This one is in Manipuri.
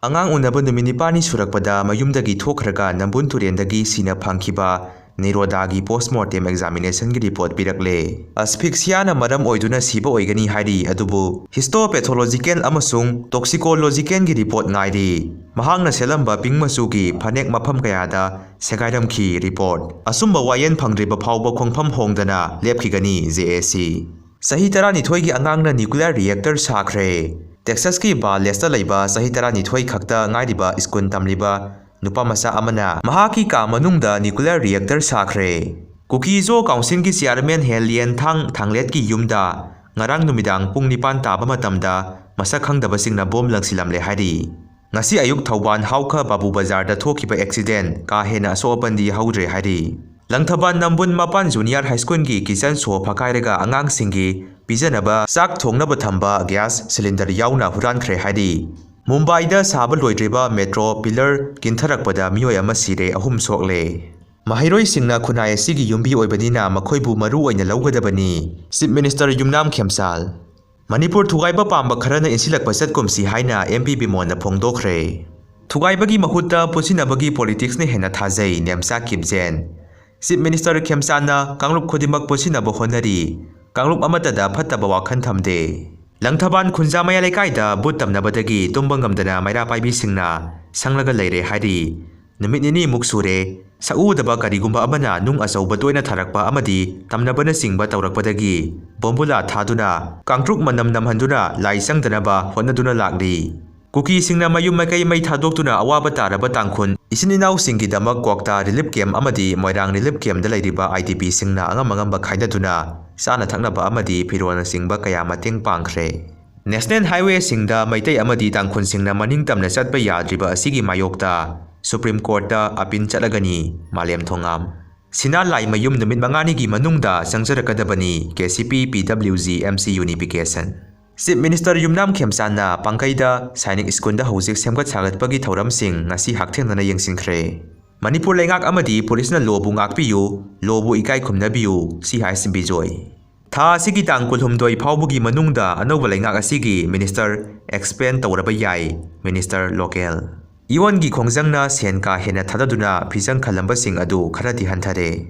Angang unaba numit 9 surakpada mayumdagi thokraga Nambun Turendagi Sina Phangkhiba Nirodagi postmortem examination gi report pirakle. Asphyxia na maram oiduna siba oigani hairi adubu histopathological amasung toxicological gi report ngairi. Mahangna selamba pingmasu gi phanek mafam kayada segairam ki report. Asumba wayen phangriba phawba khongpham hongdana lepkhigani JAC. Sahi 12 gi angangna nuclear reactor sakhre. Texas ki ba lesta laiba sahi 12 khakta ngairiba skun tamliba nupa masa amana mahaki ka manungda nuclear reactor sakhre. Kukizo council ki chairman Helian Thanglet ki yumda ngarang numidang pung 9 taba matamda masa khangdaba singna bom langsilamle hari. Ngasi ayuk Thauban Hauka Babu Bazar da thokiba accident ka hena soapandi haudre hari. Lanthabal Nambun Mapan Junior High School ki kitchen so phakairega angang singi pijanaba sak thongnaba thamba gas cylinder yauna hurankhre hari. Mumbai da saba loidriba metro pillar kintharakpada miyoi ama sire ahum sokle. Mahiroi singna khunai asigi yumbi oibadina makhoibu maru oina laugadabani. Chief Minister Yumnam Khemsal. Manipur thugaiba pamba kharana insilakpa satkumsi haina MP Bimon na phongdokre. Thugaibagi mahutta pusinabagi politics ne hena thajai nemsa kipjen. Chief Minister Khemsana Kanglup Khodimak pusinaba honari. Kanglup amatada phattaba wakhan thamde. Lanthabal Khunjamaya Lekaida Bhoot Tamnabadagi Tumba Ngamdana Maira Paibi Singna Sanglaga Leire hari. Numit nini muksure saudaba karigumba amana nung asauba toina tharakpa amadi tamnabana singba taurakpadagi bombula thaduna kangtruk manam namhanduna laisang danaba honaduna lagli. Kuki singna mayum makai mai thadoktuna awaba taraba tangkhun isininaw singi damak kwakta relief camp amadi moirang relief camp da leiriba IDP singna angamangamba khaidaduna sana thaknaba amadi phirona singba kaya mateng pangkhre. National Highway singda maitai amadi tangkhun singna maning tamna chatpa yadriba asigi mayokta Supreme Court da apin chalagani Malem Thongam. Sina Laimayum numit 5 gi manungda Changjarkkadabani KCP PWG MC unification. Chief Minister Yumnam Khemsana Pangkaida Sainik School da hojik semgat sagatpagi thauramsing ngasi hakthengna yengsinkhre. Manipur lengak amadi police na lobu ngakpiyu lobu ikai khumnabiyu si hais bijoi. Tha asigi tang kulhumdoi phawbugi manungda anoba lengak asigi minister expand tawraba yai minister local. Iwan gi khongjangna sen ka hena thadaduna phijang khalamba sing adu kharati hanthare.